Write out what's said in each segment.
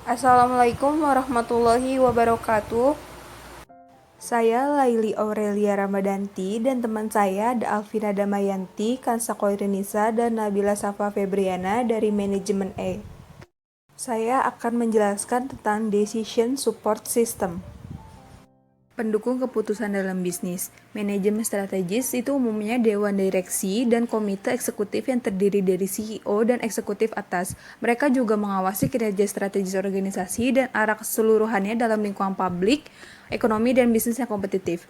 Assalamualaikum warahmatullahi wabarakatuh. Saya Laili Aurelia Ramadanti dan teman saya ada Alvina Damayanti, Kansa Koirinisa, dan Nabila Safa Febriana dari Manajemen E. Saya akan menjelaskan tentang Decision Support System. Pendukung keputusan dalam bisnis. Manajemen strategis itu umumnya dewan direksi dan komite eksekutif yang terdiri dari CEO dan eksekutif atas. Mereka juga mengawasi kinerja strategis organisasi dan arah keseluruhannya dalam lingkungan publik, ekonomi, dan bisnis yang kompetitif.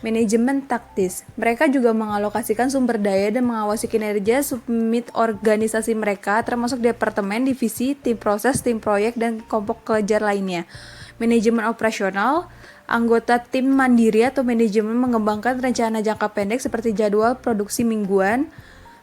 Manajemen taktis. Mereka juga mengalokasikan sumber daya dan mengawasi kinerja subunit organisasi mereka, termasuk departemen, divisi, tim proses, tim proyek, dan kelompok kejar lainnya. Manajemen operasional. Anggota tim mandiri atau manajemen mengembangkan rencana jangka pendek seperti jadwal produksi mingguan.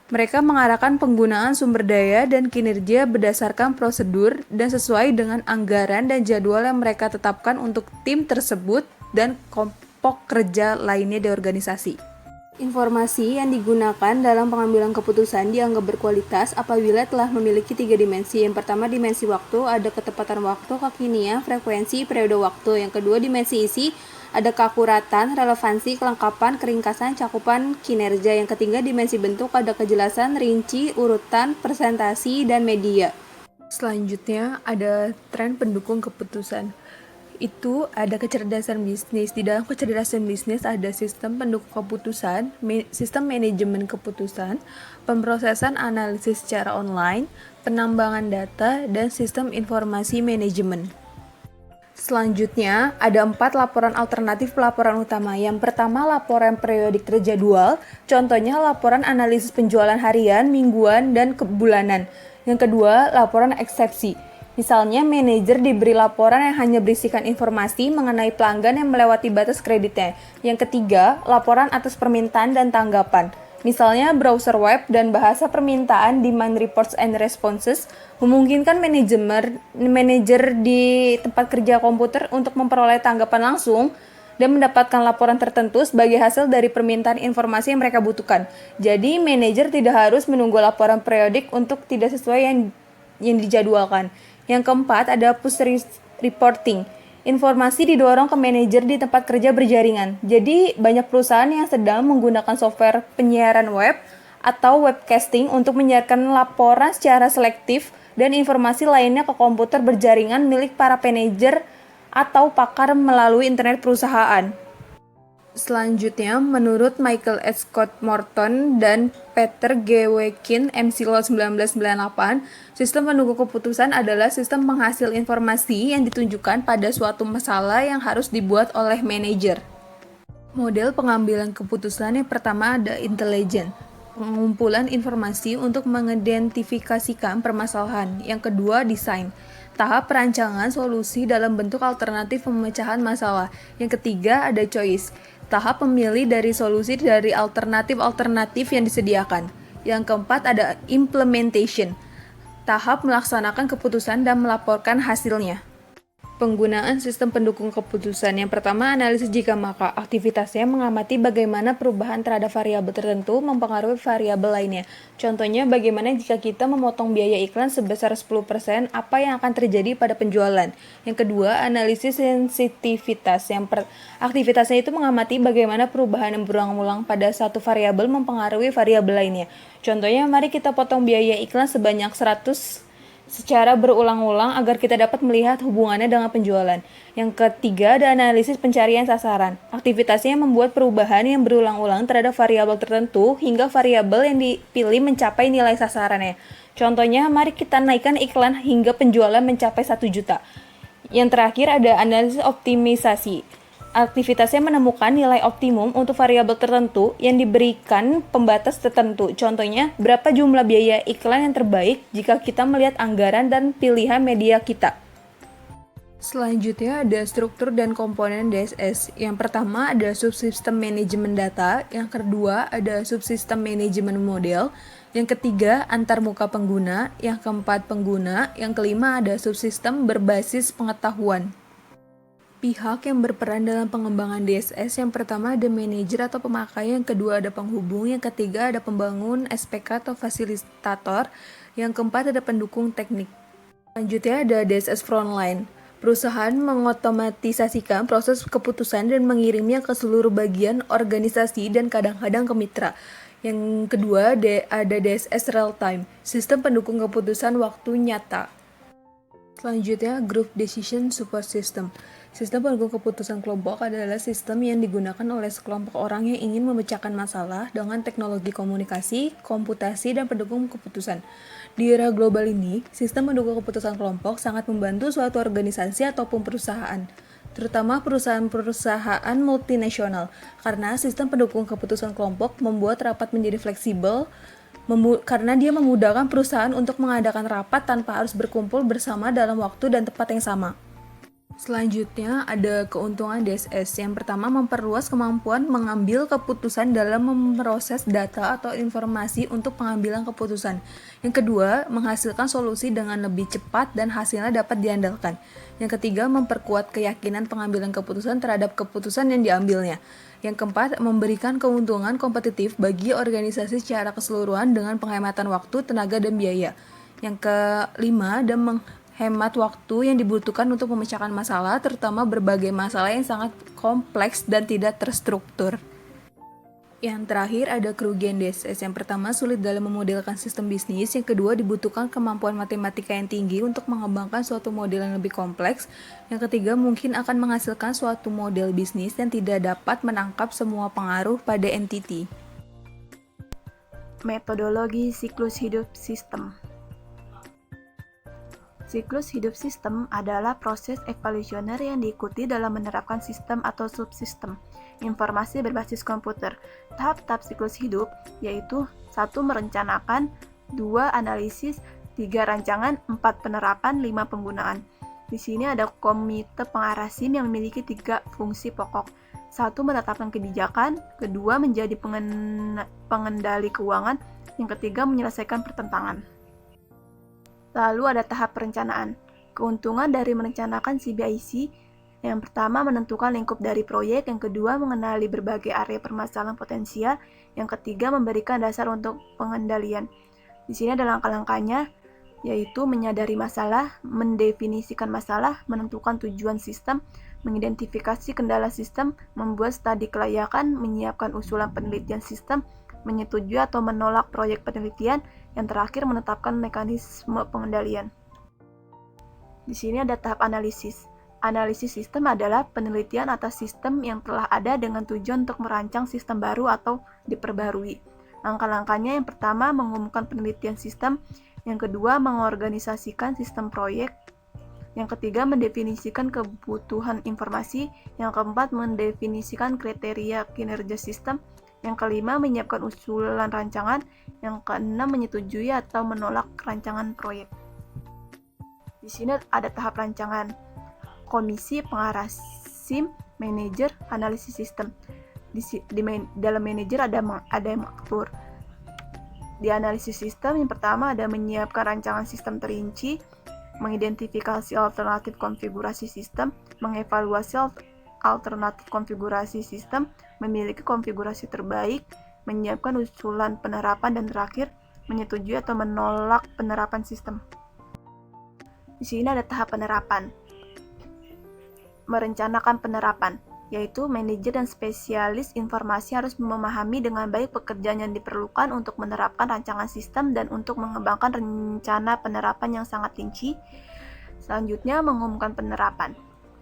Mereka mengarahkan penggunaan sumber daya dan kinerja berdasarkan prosedur dan sesuai dengan anggaran dan jadwal yang mereka tetapkan untuk tim tersebut dan kelompok kerja lainnya di organisasi. Informasi yang digunakan dalam pengambilan keputusan dianggap berkualitas apabila telah memiliki 3 dimensi. Yang pertama, dimensi waktu, ada ketepatan waktu, kekinian, frekuensi, periode waktu. Yang kedua, dimensi isi, ada keakuratan, relevansi, kelengkapan, keringkasan, cakupan, kinerja. Yang ketiga, dimensi bentuk, ada kejelasan, rinci, urutan, presentasi, dan media. Selanjutnya, ada tren pendukung keputusan. Itu ada kecerdasan bisnis. Di dalam kecerdasan bisnis ada sistem pendukung keputusan, sistem manajemen keputusan, pemrosesan analisis secara online, penambangan data, dan sistem informasi manajemen. Selanjutnya, ada 4 laporan alternatif pelaporan utama. Yang pertama, laporan periodik terjadwal, contohnya laporan analisis penjualan harian, mingguan, dan bulanan. Yang kedua, laporan eksepsi. Misalnya, manajer diberi laporan yang hanya berisikan informasi mengenai pelanggan yang melewati batas kreditnya. Yang ketiga, laporan atas permintaan dan tanggapan. Misalnya, browser web dan bahasa permintaan demand reports and responses memungkinkan manajer di tempat kerja komputer untuk memperoleh tanggapan langsung dan mendapatkan laporan tertentu sebagai hasil dari permintaan informasi yang mereka butuhkan. Jadi, manajer tidak harus menunggu laporan periodik untuk tidak sesuai yang dijadwalkan. Yang keempat, ada push reporting. Informasi didorong ke manajer di tempat kerja berjaringan. Jadi, banyak perusahaan yang sedang menggunakan software penyiaran web atau webcasting untuk menyiarkan laporan secara selektif dan informasi lainnya ke komputer berjaringan milik para manajer atau pakar melalui internet perusahaan. Selanjutnya, menurut Michael S. Scott Morton dan Peter G. Wekin, MCLO 1998, sistem pendukung keputusan adalah sistem penghasil informasi yang ditunjukkan pada suatu masalah yang harus dibuat oleh manajer. Model pengambilan keputusan yang pertama ada intelijen, pengumpulan informasi untuk mengidentifikasikan permasalahan. Yang kedua, desain, tahap perancangan solusi dalam bentuk alternatif pemecahan masalah. Yang ketiga, ada choice, tahap memilih dari solusi dari alternatif-alternatif yang disediakan. Yang keempat, ada implementation, tahap melaksanakan keputusan dan melaporkan hasilnya. Penggunaan sistem pendukung keputusan. Yang pertama, analisis jika maka. Aktivitasnya mengamati bagaimana perubahan terhadap variabel tertentu mempengaruhi variabel lainnya. Contohnya, bagaimana jika kita memotong biaya iklan sebesar 10%, apa yang akan terjadi pada penjualan. Yang kedua, analisis sensitivitas. Aktivitasnya itu mengamati bagaimana perubahan yang berulang-ulang pada satu variabel mempengaruhi variabel lainnya. Contohnya, mari kita potong biaya iklan sebanyak 100 secara berulang-ulang agar kita dapat melihat hubungannya dengan penjualan. Yang ketiga, ada analisis pencarian sasaran. Aktivitasnya membuat perubahan yang berulang-ulang terhadap variabel tertentu hingga variabel yang dipilih mencapai nilai sasarannya. Contohnya, mari kita naikkan iklan hingga penjualan mencapai 1 juta. Yang terakhir, ada analisis optimisasi. Aktivitasnya menemukan nilai optimum untuk variabel tertentu yang diberikan pembatas tertentu. Contohnya, berapa jumlah biaya iklan yang terbaik jika kita melihat anggaran dan pilihan media kita. Selanjutnya ada struktur dan komponen DSS. Yang pertama ada subsistem manajemen data, yang kedua ada subsistem manajemen model, yang ketiga antarmuka pengguna, yang keempat pengguna, yang kelima ada subsistem berbasis pengetahuan. Pihak yang berperan dalam pengembangan DSS, yang pertama ada manajer atau pemakai, yang kedua ada penghubung, yang ketiga ada pembangun SPK atau fasilitator, yang keempat ada pendukung teknik. Selanjutnya ada DSS Frontline. Perusahaan mengotomatisasikan proses keputusan dan mengirimnya ke seluruh bagian organisasi dan kadang-kadang ke mitra. Yang kedua ada DSS Real Time, sistem pendukung keputusan waktu nyata. Selanjutnya, Group Decision Support System. Sistem pendukung keputusan kelompok adalah sistem yang digunakan oleh sekelompok orang yang ingin memecahkan masalah dengan teknologi komunikasi, komputasi, dan pendukung keputusan. Di era global ini, sistem pendukung keputusan kelompok sangat membantu suatu organisasi ataupun perusahaan, terutama perusahaan-perusahaan multinasional, karena sistem pendukung keputusan kelompok membuat rapat menjadi fleksibel, karena dia memudahkan perusahaan untuk mengadakan rapat tanpa harus berkumpul bersama dalam waktu dan tempat yang sama. Selanjutnya ada keuntungan DSS. Yang pertama, memperluas kemampuan mengambil keputusan dalam memproses data atau informasi untuk pengambilan keputusan. Yang kedua, menghasilkan solusi dengan lebih cepat dan hasilnya dapat diandalkan. Yang ketiga, memperkuat keyakinan pengambilan keputusan terhadap keputusan yang diambilnya. Yang keempat, memberikan keuntungan kompetitif bagi organisasi secara keseluruhan dengan penghematan waktu, tenaga, dan biaya. Yang kelima, dan menghemat waktu yang dibutuhkan untuk memecahkan masalah, terutama berbagai masalah yang sangat kompleks dan tidak terstruktur. Yang terakhir ada kerugian DSS. Yang pertama, sulit dalam memodelkan sistem bisnis. Yang kedua, dibutuhkan kemampuan matematika yang tinggi untuk mengembangkan suatu model yang lebih kompleks. Yang ketiga, mungkin akan menghasilkan suatu model bisnis yang tidak dapat menangkap semua pengaruh pada entiti. Metodologi siklus hidup sistem. Siklus hidup sistem adalah proses evolusioner yang diikuti dalam menerapkan sistem atau subsistem informasi berbasis komputer. Tahap-tahap siklus hidup yaitu 1. Merencanakan, 2. Analisis, 3. Rancangan, 4. Penerapan, 5. Penggunaan. Di sini ada komite pengarah SIM yang memiliki 3 fungsi pokok. 1. Menetapkan kebijakan, 2. Menjadi pengendali keuangan, yang ketiga menyelesaikan pertentangan. Lalu ada tahap perencanaan. Keuntungan dari merencanakan CBIC, yang pertama menentukan lingkup dari proyek, yang kedua mengenali berbagai area permasalahan potensial, yang ketiga memberikan dasar untuk pengendalian. Di sini ada langkah-langkahnya, yaitu menyadari masalah, mendefinisikan masalah, menentukan tujuan sistem, mengidentifikasi kendala sistem, membuat studi kelayakan, menyiapkan usulan penelitian sistem, menyetujui atau menolak proyek penelitian, yang terakhir menetapkan mekanisme pengendalian. Di sini ada tahap analisis. Analisis sistem adalah penelitian atas sistem yang telah ada dengan tujuan untuk merancang sistem baru atau diperbarui. Langkah-langkahnya yang pertama mengumumkan penelitian sistem, yang kedua mengorganisasikan sistem proyek, yang ketiga mendefinisikan kebutuhan informasi, yang keempat mendefinisikan kriteria kinerja sistem, yang kelima menyiapkan usulan rancangan, yang keenam menyetujui atau menolak rancangan proyek. Di sini ada tahap rancangan. Komisi pengarah SIM, manajer, analisis sistem. Dalam manajer ada yang mengatur. Di analisis sistem yang pertama ada menyiapkan rancangan sistem terinci, mengidentifikasi alternatif konfigurasi sistem, mengevaluasi alternatif konfigurasi sistem, memiliki konfigurasi terbaik, menyiapkan usulan penerapan, dan terakhir menyetujui atau menolak penerapan sistem. Di sini ada tahap penerapan. Merencanakan penerapan, yaitu manajer dan spesialis informasi harus memahami dengan baik pekerjaan yang diperlukan untuk menerapkan rancangan sistem dan untuk mengembangkan rencana penerapan yang sangat rinci. Selanjutnya, mengumumkan penerapan.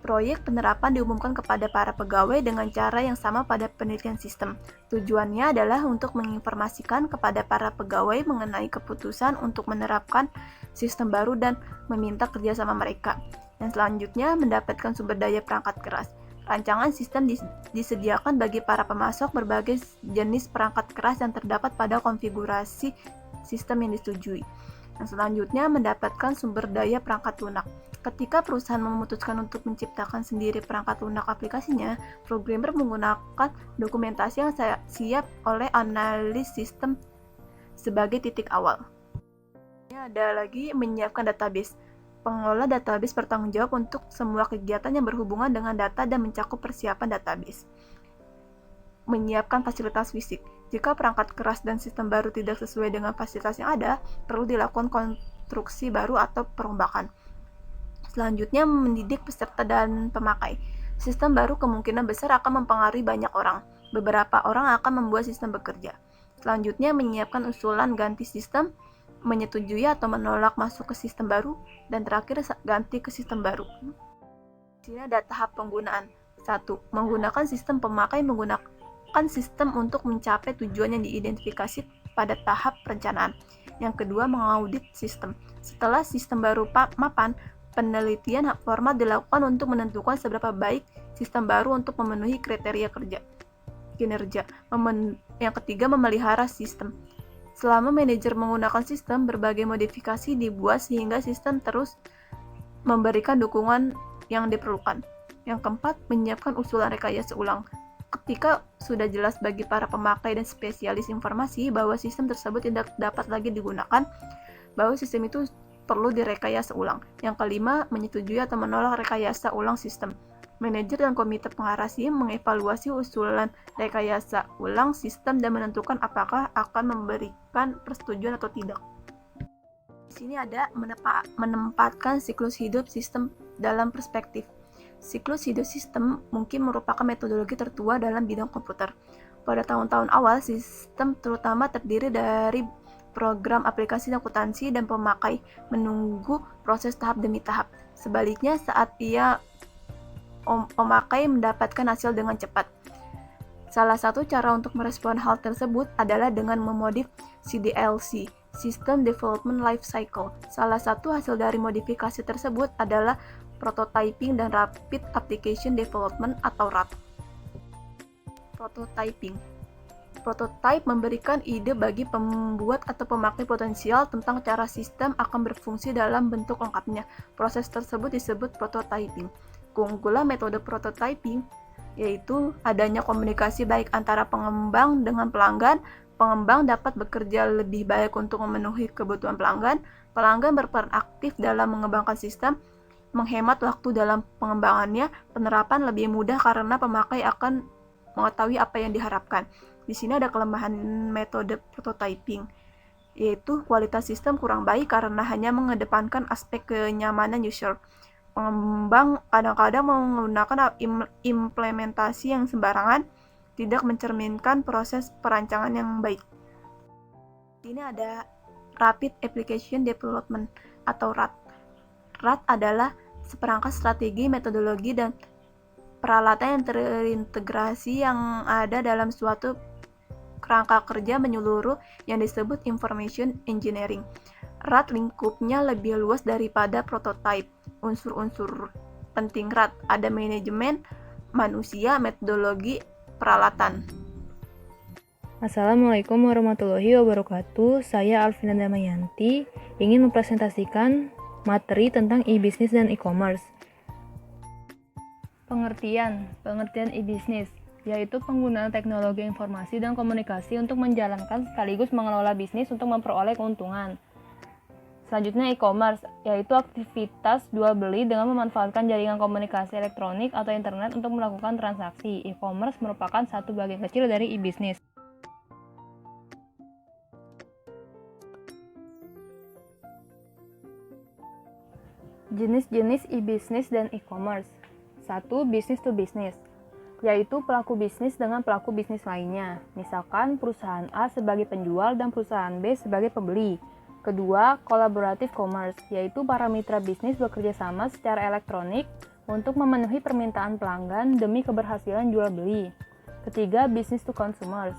Proyek penerapan diumumkan kepada para pegawai dengan cara yang sama pada penelitian sistem. Tujuannya adalah untuk menginformasikan kepada para pegawai mengenai keputusan untuk menerapkan sistem baru dan meminta kerjasama mereka. Yang selanjutnya, mendapatkan sumber daya perangkat keras. Rancangan sistem disediakan bagi para pemasok berbagai jenis perangkat keras yang terdapat pada konfigurasi sistem yang disetujui. Yang selanjutnya, mendapatkan sumber daya perangkat lunak. Ketika perusahaan memutuskan untuk menciptakan sendiri perangkat lunak aplikasinya, programmer menggunakan dokumentasi yang siap oleh analis sistem sebagai titik awal. Ada lagi menyiapkan database. Pengelola database bertanggung jawab untuk semua kegiatan yang berhubungan dengan data dan mencakup persiapan database. Menyiapkan fasilitas fisik. Jika perangkat keras dan sistem baru tidak sesuai dengan fasilitas yang ada, perlu dilakukan konstruksi baru atau perombakan. Selanjutnya, mendidik peserta dan pemakai. Sistem baru kemungkinan besar akan mempengaruhi banyak orang. Beberapa orang akan membuat sistem bekerja. Selanjutnya, menyiapkan usulan ganti sistem, menyetujui atau menolak masuk ke sistem baru, dan terakhir ganti ke sistem baru. Di sini ada tahap penggunaan. 1. Menggunakan sistem. Pemakai menggunakan sistem untuk mencapai tujuan yang diidentifikasi pada tahap perencanaan. Yang kedua, mengaudit sistem. Setelah sistem baru mapan, penelitian formal dilakukan untuk menentukan seberapa baik sistem baru untuk memenuhi kriteria kinerja. Yang ketiga, memelihara sistem. Selama manajer menggunakan sistem, berbagai modifikasi dibuat sehingga sistem terus memberikan dukungan yang diperlukan. Yang keempat, menyiapkan usulan rekayasa ulang. Ketika sudah jelas bagi para pemakai dan spesialis informasi bahwa sistem tersebut tidak dapat lagi digunakan, bahwa sistem itu perlu direkayasa ulang. Yang kelima, menyetujui atau menolak rekayasa ulang sistem. Manajer dan komite pengarasi mengevaluasi usulan rekayasa ulang sistem dan menentukan apakah akan memberikan persetujuan atau tidak. Di sini ada menempatkan siklus hidup sistem dalam perspektif. Siklus hidup sistem mungkin merupakan metodologi tertua dalam bidang komputer. Pada tahun-tahun awal, sistem terutama terdiri dari program aplikasi akuntansi dan pemakai menunggu proses tahap demi tahap. Sebaliknya, saat pemakai mendapatkan hasil dengan cepat. Salah satu cara untuk merespon hal tersebut adalah dengan memodif CDLC, System Development Life Cycle. Salah satu hasil dari modifikasi tersebut adalah prototyping dan Rapid Application Development atau RAD. Prototyping. Prototype memberikan ide bagi pembuat atau pemakai potensial tentang cara sistem akan berfungsi dalam bentuk lengkapnya. Proses tersebut disebut prototyping. Keunggulan metode prototyping yaitu adanya komunikasi baik antara pengembang dengan pelanggan. Pengembang dapat bekerja lebih baik untuk memenuhi kebutuhan pelanggan. Pelanggan berperan aktif dalam mengembangkan sistem, menghemat waktu dalam pengembangannya. Penerapan lebih mudah karena pemakai akan mengetahui apa yang diharapkan. Di sini ada kelemahan metode prototyping, yaitu kualitas sistem kurang baik karena hanya mengedepankan aspek kenyamanan user. Pengembang kadang-kadang menggunakan implementasi yang sembarangan, tidak mencerminkan proses perancangan yang baik. Ini ada Rapid Application Development atau RAD. RAD adalah seperangkat strategi, metodologi, dan peralatan yang terintegrasi yang ada dalam suatu kerangka kerja menyeluruh yang disebut Information Engineering. RAD lingkupnya lebih luas daripada prototype. Unsur-unsur penting RAD ada manajemen, manusia, metodologi, peralatan. Assalamualaikum warahmatullahi wabarakatuh. Saya Alvina Damayanti ingin mempresentasikan materi tentang e-business dan e-commerce. Pengertian e-business yaitu penggunaan teknologi informasi dan komunikasi untuk menjalankan sekaligus mengelola bisnis untuk memperoleh keuntungan. Selanjutnya e-commerce, yaitu aktivitas jual beli dengan memanfaatkan jaringan komunikasi elektronik atau internet untuk melakukan transaksi. E-commerce merupakan satu bagian kecil dari e-business. Jenis-jenis e-business dan e-commerce. 1. Business to business, yaitu pelaku bisnis dengan pelaku bisnis lainnya. Misalkan perusahaan A sebagai penjual dan perusahaan B sebagai pembeli. Kedua, collaborative commerce, yaitu para mitra bisnis bekerja sama secara elektronik untuk memenuhi permintaan pelanggan demi keberhasilan jual beli. Ketiga, business to consumers,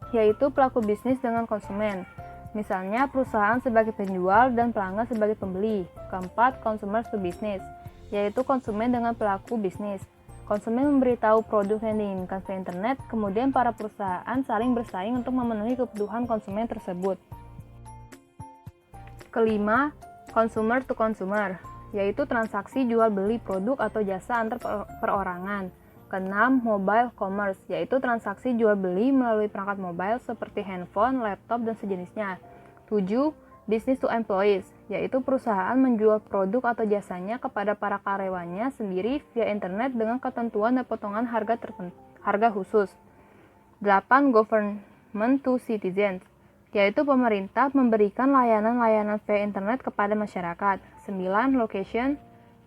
yaitu pelaku bisnis dengan konsumen. Misalnya perusahaan sebagai penjual dan pelanggan sebagai pembeli. Keempat, consumers to business, yaitu konsumen dengan pelaku bisnis. Konsumen memberitahu produk yang diinginkan ke internet, kemudian para perusahaan saling bersaing untuk memenuhi kebutuhan konsumen tersebut. Kelima, consumer to consumer, yaitu transaksi jual beli produk atau jasa antar perorangan. Keenam, mobile commerce, yaitu transaksi jual beli melalui perangkat mobile seperti handphone, laptop, dan sejenisnya. 7. Business to employees, yaitu perusahaan menjual produk atau jasanya kepada para karyawannya sendiri via internet dengan ketentuan dan potongan harga khusus. 8. Government to citizens, yaitu pemerintah memberikan layanan-layanan via internet kepada masyarakat. 9. Location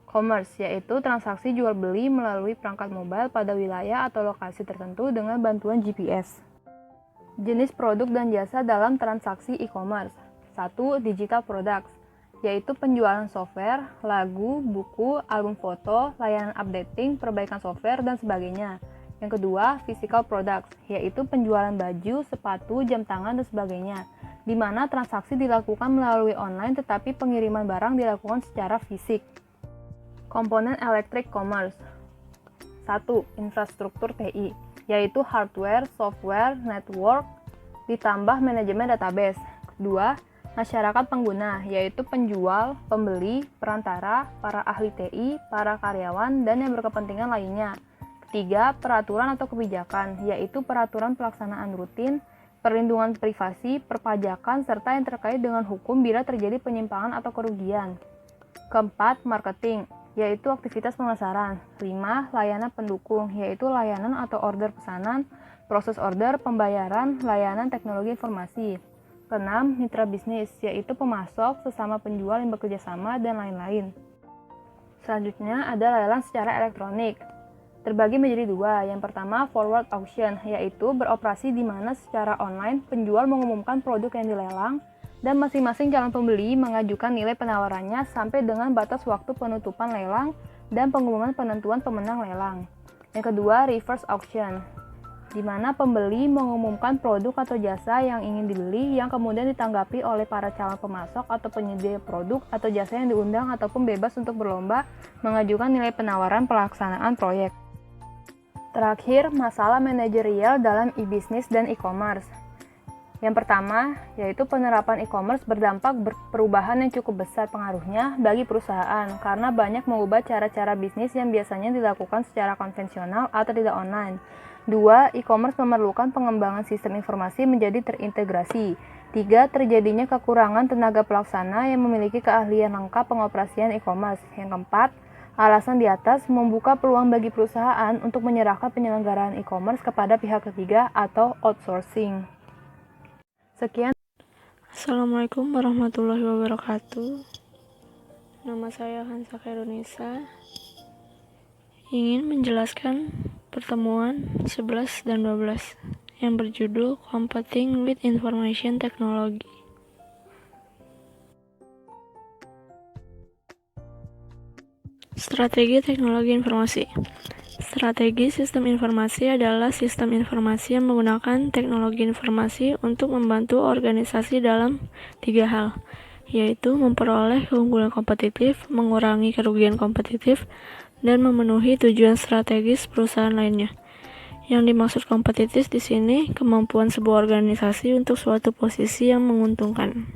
commerce, yaitu transaksi jual beli melalui perangkat mobile pada wilayah atau lokasi tertentu dengan bantuan GPS. Jenis produk dan jasa dalam transaksi e-commerce. 1. Digital products, yaitu penjualan software, lagu, buku, album foto, layanan updating, perbaikan software, dan sebagainya. Yang kedua, physical products, yaitu penjualan baju, sepatu, jam tangan, dan sebagainya, di mana transaksi dilakukan melalui online tetapi pengiriman barang dilakukan secara fisik. Komponen electric commerce. 1. Infrastruktur TI, yaitu hardware, software, network, ditambah manajemen database. 2. Masyarakat pengguna, yaitu penjual, pembeli, perantara, para ahli TI, para karyawan, dan yang berkepentingan lainnya. 3. Peraturan atau kebijakan, yaitu peraturan pelaksanaan rutin, perlindungan privasi, perpajakan, serta yang terkait dengan hukum bila terjadi penyimpangan atau kerugian. 4. Marketing, yaitu aktivitas pemasaran. 5. Layanan pendukung, yaitu layanan atau order pesanan, proses order, pembayaran, layanan teknologi informasi. 6. Mitra bisnis, yaitu pemasok, sesama penjual yang bekerja sama, dan lain-lain. Selanjutnya ada lelang secara elektronik. Terbagi menjadi dua. Yang pertama, forward auction, yaitu beroperasi di mana secara online penjual mengumumkan produk yang dilelang dan masing-masing calon pembeli mengajukan nilai penawarannya sampai dengan batas waktu penutupan lelang dan pengumuman penentuan pemenang lelang. Yang kedua, reverse auction, di mana pembeli mengumumkan produk atau jasa yang ingin dibeli yang kemudian ditanggapi oleh para calon pemasok atau penyedia produk atau jasa yang diundang ataupun bebas untuk berlomba mengajukan nilai penawaran pelaksanaan proyek. Terakhir, masalah manajerial dalam e-bisnis dan e-commerce. Yang pertama, yaitu penerapan e-commerce berdampak perubahan yang cukup besar pengaruhnya bagi perusahaan karena banyak mengubah cara-cara bisnis yang biasanya dilakukan secara konvensional atau tidak online. 2. E-commerce memerlukan pengembangan sistem informasi menjadi terintegrasi. 3. Terjadinya kekurangan tenaga pelaksana yang memiliki keahlian lengkap pengoperasian e-commerce. Yang keempat, alasan di atas membuka peluang bagi perusahaan untuk menyerahkan penyelenggaraan e-commerce kepada pihak ketiga atau outsourcing. Sekian. Assalamualaikum warahmatullahi wabarakatuh. Nama saya Hansa Khairunisa. Ingin menjelaskan pertemuan 11 dan 12 yang berjudul Competing with Information Technology. Strategi teknologi informasi. Strategi sistem informasi adalah sistem informasi yang menggunakan teknologi informasi untuk membantu organisasi dalam 3 hal, yaitu memperoleh keunggulan kompetitif, mengurangi kerugian kompetitif, dan memenuhi tujuan strategis perusahaan lainnya. Yang dimaksud kompetitif di sini kemampuan sebuah organisasi untuk suatu posisi yang menguntungkan.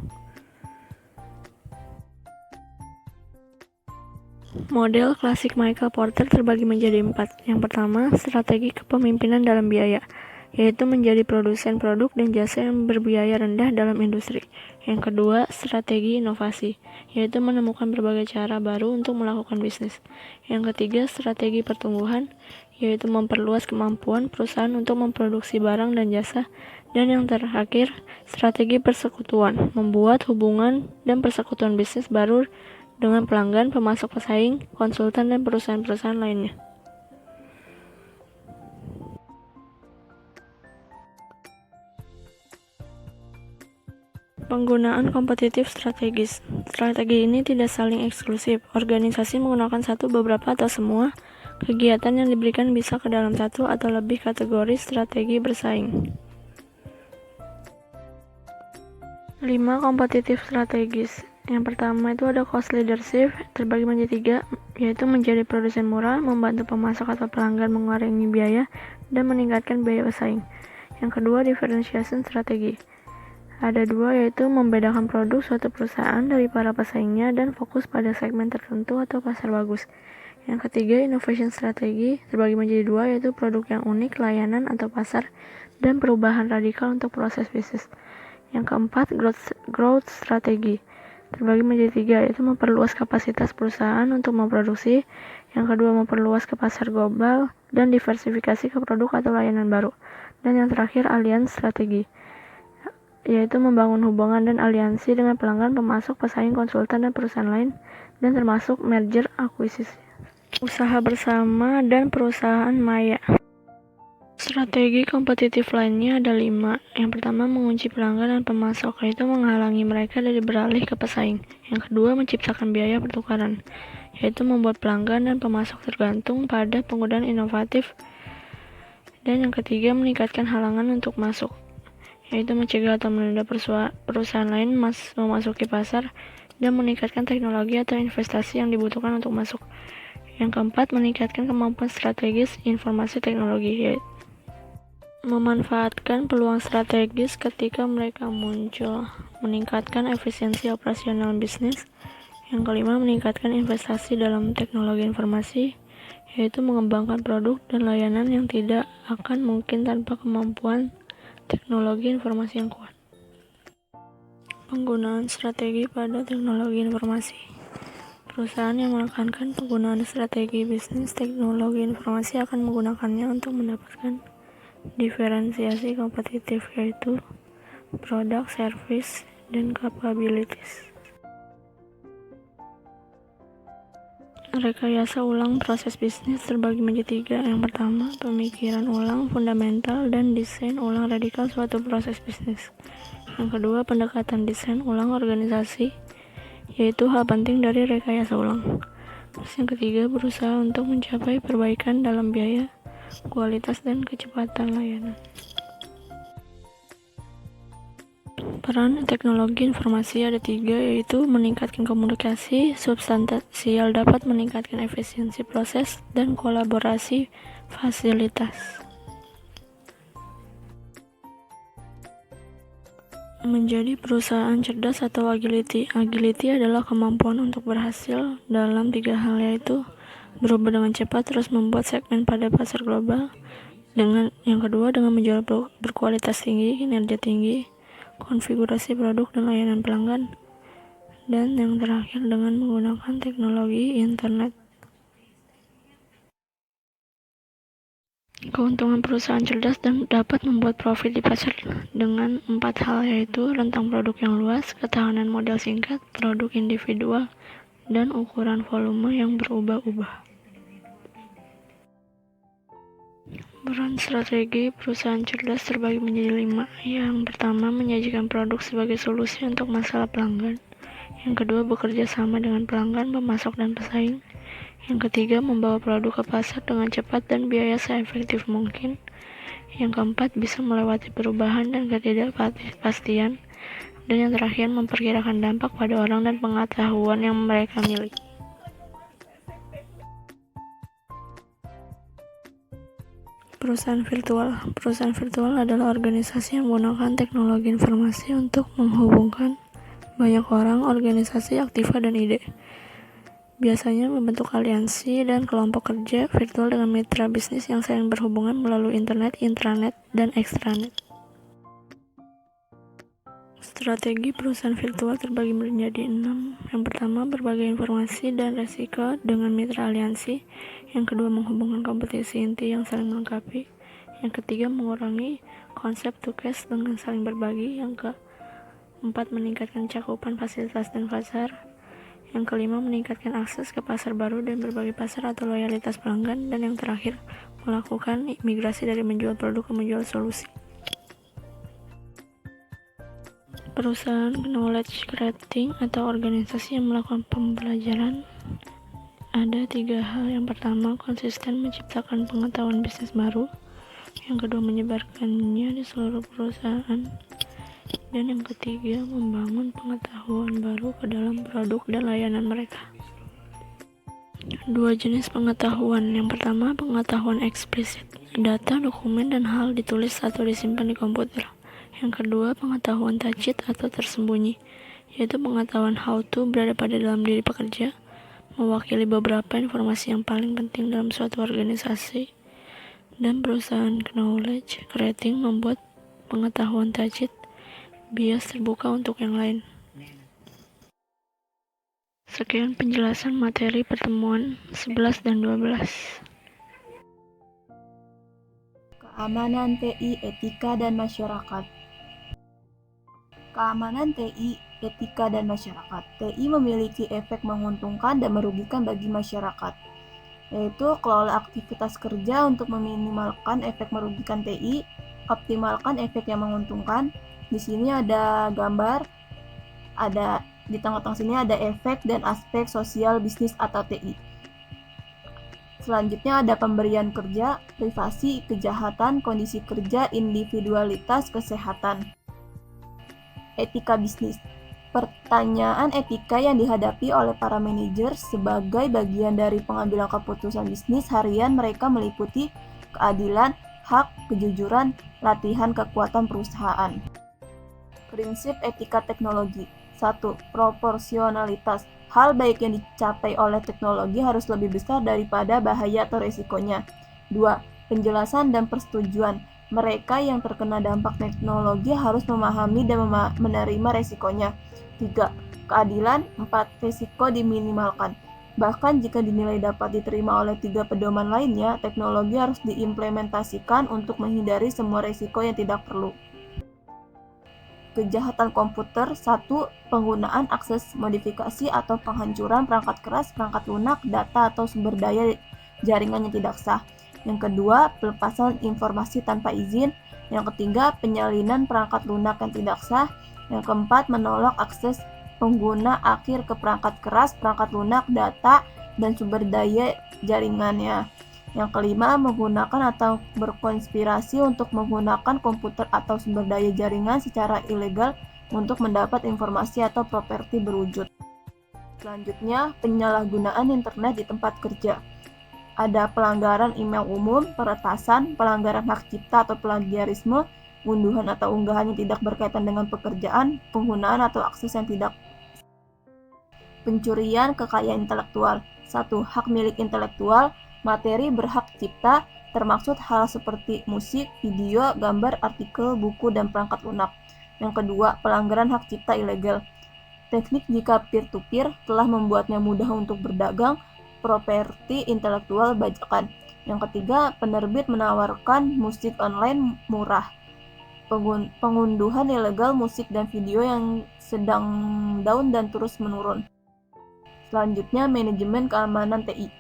Model klasik Michael Porter terbagi menjadi 4. Yang pertama, strategi kepemimpinan dalam biaya, yaitu menjadi produsen produk dan jasa yang berbiaya rendah dalam industri. Yang kedua, strategi inovasi, yaitu menemukan berbagai cara baru untuk melakukan bisnis. Yang ketiga, strategi pertumbuhan, yaitu memperluas kemampuan perusahaan untuk memproduksi barang dan jasa. Dan yang terakhir, strategi persekutuan, membuat hubungan dan persekutuan bisnis baru dengan pelanggan, pemasok pesaing, konsultan, dan perusahaan-perusahaan lainnya. Penggunaan kompetitif strategis. Strategi ini tidak saling eksklusif. Organisasi menggunakan satu, beberapa, atau semua kegiatan yang diberikan bisa ke dalam satu atau lebih kategori strategi bersaing. 5. Kompetitif strategis. Yang pertama itu ada cost leadership, terbagi menjadi 3, yaitu menjadi produsen murah, membantu pemasok atau pelanggan mengurangi biaya, dan meningkatkan biaya pesaing. Yang kedua, differentiation strategi. Ada 2, yaitu membedakan produk suatu perusahaan dari para pesaingnya dan fokus pada segmen tertentu atau pasar bagus. Yang ketiga, innovation strategi, terbagi menjadi 2, yaitu produk yang unik, layanan atau pasar, dan perubahan radikal untuk proses bisnis. Yang keempat, growth strategi, terbagi menjadi 3, yaitu memperluas kapasitas perusahaan untuk memproduksi. Yang kedua, memperluas ke pasar global dan diversifikasi ke produk atau layanan baru. Dan yang terakhir, alliance strategi, yaitu membangun hubungan dan aliansi dengan pelanggan, pemasok, pesaing, konsultan, dan perusahaan lain, dan termasuk merger, akuisisi, usaha bersama, dan perusahaan maya. Strategi kompetitif lainnya ada 5. Yang pertama, mengunci pelanggan dan pemasok, yaitu menghalangi mereka dari beralih ke pesaing. Yang kedua, menciptakan biaya pertukaran, yaitu membuat pelanggan dan pemasok tergantung pada penggunaan inovatif. Dan yang ketiga, meningkatkan halangan untuk masuk, yaitu mencegah atau menunda perusahaan lain memasuki pasar, dan meningkatkan teknologi atau investasi yang dibutuhkan untuk masuk. Yang keempat, meningkatkan kemampuan strategis informasi teknologi, yaitu memanfaatkan peluang strategis ketika mereka muncul, meningkatkan efisiensi operasional bisnis. Yang kelima, meningkatkan investasi dalam teknologi informasi, yaitu mengembangkan produk dan layanan yang tidak akan mungkin tanpa kemampuan teknologi informasi yang kuat. Penggunaan strategi pada teknologi informasi. Perusahaan yang menekankan penggunaan strategi bisnis teknologi informasi akan menggunakannya untuk mendapatkan diferensiasi kompetitif, yaitu produk, service, dan capabilities. Rekayasa ulang proses bisnis terbagi menjadi 3. Yang pertama, pemikiran ulang fundamental dan desain ulang radikal suatu proses bisnis. Yang kedua, pendekatan desain ulang organisasi, yaitu hal penting dari rekayasa ulang. Terus yang ketiga, berusaha untuk mencapai perbaikan dalam biaya, kualitas, dan kecepatan layanan. Peran teknologi informasi ada 3, yaitu meningkatkan komunikasi substansial, dapat meningkatkan efisiensi proses, dan kolaborasi fasilitas. Menjadi perusahaan cerdas atau agility. Agility adalah kemampuan untuk berhasil dalam 3 hal, yaitu berubah dengan cepat, terus membuat segmen pada pasar global. Yang kedua, dengan menjual berkualitas tinggi, kinerja tinggi, konfigurasi produk dan layanan pelanggan. Dan yang terakhir, dengan menggunakan teknologi internet. Keuntungan perusahaan cerdas dan dapat membuat profit di pasar dengan 4 hal, yaitu rentang produk yang luas, ketahanan modal singkat, produk individual, dan ukuran volume yang berubah-ubah. Peran strategi perusahaan cerdas terbagi menjadi 5. Yang pertama, menyajikan produk sebagai solusi untuk masalah pelanggan. Yang kedua, bekerja sama dengan pelanggan, pemasok, dan pesaing. Yang ketiga, membawa produk ke pasar dengan cepat dan biaya seefektif mungkin. Yang keempat, bisa melewati perubahan dan ketidakpastian. Dan yang terakhir, memperkirakan dampak pada orang dan pengetahuan yang mereka miliki. Perusahaan virtual. Perusahaan virtual adalah organisasi yang menggunakan teknologi informasi untuk menghubungkan banyak orang, organisasi, aktiva, dan ide. Biasanya membentuk aliansi dan kelompok kerja virtual dengan mitra bisnis yang saling berhubungan melalui internet, intranet, dan extranet. Strategi perusahaan virtual terbagi menjadi 6. Yang pertama, berbagi informasi dan resiko dengan mitra aliansi. Yang kedua, menghubungkan kompetisi inti yang saling melengkapi. Yang ketiga, mengurangi konsep tugas dengan saling berbagi. Yang keempat, meningkatkan cakupan fasilitas dan pasar. Yang kelima, meningkatkan akses ke pasar baru dan berbagai pasar atau loyalitas pelanggan. Dan yang terakhir, melakukan migrasi dari menjual produk ke menjual solusi. Perusahaan knowledge creating atau organisasi yang melakukan pembelajaran ada 3 hal. Yang pertama, konsisten menciptakan pengetahuan bisnis baru. Yang kedua, menyebarkannya di seluruh perusahaan. Dan yang ketiga, membangun pengetahuan baru ke dalam produk dan layanan mereka. 2 jenis pengetahuan. Yang pertama, pengetahuan eksplisit. Data, dokumen, dan hal ditulis atau disimpan di komputer. Yang kedua, pengetahuan tacit atau tersembunyi, yaitu pengetahuan how to berada pada dalam diri pekerja, mewakili beberapa informasi yang paling penting dalam suatu organisasi. Dan perusahaan knowledge creating membuat pengetahuan tacit bias terbuka untuk yang lain. Sekian penjelasan materi pertemuan 11 dan 12. Keamanan TI, etika dan masyarakat. Keamanan TI, etika dan masyarakat. TI memiliki efek menguntungkan dan merugikan bagi masyarakat, yaitu kelola aktivitas kerja untuk meminimalkan efek merugikan TI, optimalkan efek yang menguntungkan. Di sini ada gambar, ada di tengah-tengah sini ada efek dan aspek sosial bisnis atau TI. Selanjutnya ada pemberian kerja, privasi, kejahatan, kondisi kerja, individualitas, kesehatan. Etika bisnis. Pertanyaan etika yang dihadapi oleh para manajer sebagai bagian dari pengambilan keputusan bisnis harian mereka meliputi keadilan, hak, kejujuran, latihan kekuatan perusahaan. Prinsip etika teknologi. 1. Proporsionalitas. Hal baik yang dicapai oleh teknologi harus lebih besar daripada bahaya atau resikonya. 2. Penjelasan dan persetujuan. Mereka yang terkena dampak teknologi harus memahami dan menerima resikonya. 3. Keadilan. 4. Resiko diminimalkan. Bahkan jika dinilai dapat diterima oleh 3 pedoman lainnya, teknologi harus diimplementasikan untuk menghindari semua resiko yang tidak perlu. Kejahatan komputer. 1. Penggunaan akses, modifikasi atau penghancuran perangkat keras, perangkat lunak, data atau sumber daya jaringan yang tidak sah. Yang kedua, pelepasan informasi tanpa izin. Yang ketiga, penyalinan perangkat lunak yang tidak sah. Yang keempat, menolak akses pengguna akhir ke perangkat keras, perangkat lunak, data, dan sumber daya jaringannya. Yang kelima, menggunakan atau berkonspirasi untuk menggunakan komputer atau sumber daya jaringan secara ilegal untuk mendapat informasi atau properti berwujud. Selanjutnya, penyalahgunaan internet di tempat kerja. Ada pelanggaran email umum, peretasan, pelanggaran hak cipta atau plagiarisme, unduhan atau unggahan yang tidak berkaitan dengan pekerjaan, penggunaan atau akses yang tidak. Pencurian kekayaan intelektual. 1. Hak milik intelektual. Materi berhak cipta, termaksud hal seperti musik, video, gambar, artikel, buku, dan perangkat lunak. Yang kedua, pelanggaran hak cipta ilegal. Teknik jika peer-to-peer telah membuatnya mudah untuk berdagang, properti intelektual bajakan. Yang ketiga, penerbit menawarkan musik online murah. Pengunduhan ilegal musik dan video yang sedang down dan terus menurun. Selanjutnya, manajemen keamanan TI.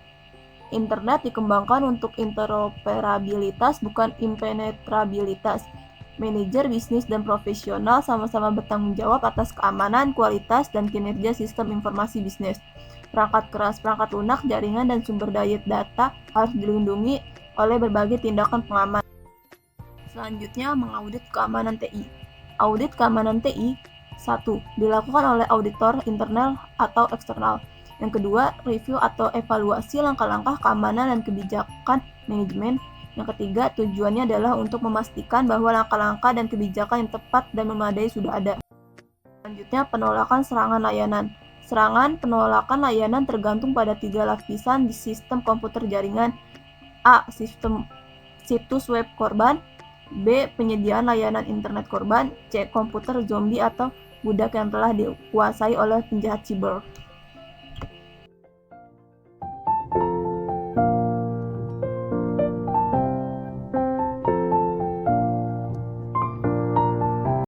Internet dikembangkan untuk interoperabilitas, bukan impenetrabilitas. Manajer bisnis dan profesional sama-sama bertanggung jawab atas keamanan, kualitas, dan kinerja sistem informasi bisnis. Perangkat keras, perangkat lunak, jaringan, dan sumber daya data harus dilindungi oleh berbagai tindakan pengaman. Selanjutnya, mengaudit keamanan TI. Audit keamanan TI. 1. Dilakukan oleh auditor internal atau eksternal. Yang kedua, review atau evaluasi langkah-langkah keamanan dan kebijakan manajemen. Yang ketiga, tujuannya adalah untuk memastikan bahwa langkah-langkah dan kebijakan yang tepat dan memadai sudah ada. Selanjutnya, penolakan serangan layanan. Serangan penolakan layanan tergantung pada 3 lapisan di sistem komputer jaringan. A. Situs web korban. B. Penyediaan layanan internet korban. C. Komputer zombie atau budak yang telah dikuasai oleh penjahat siber.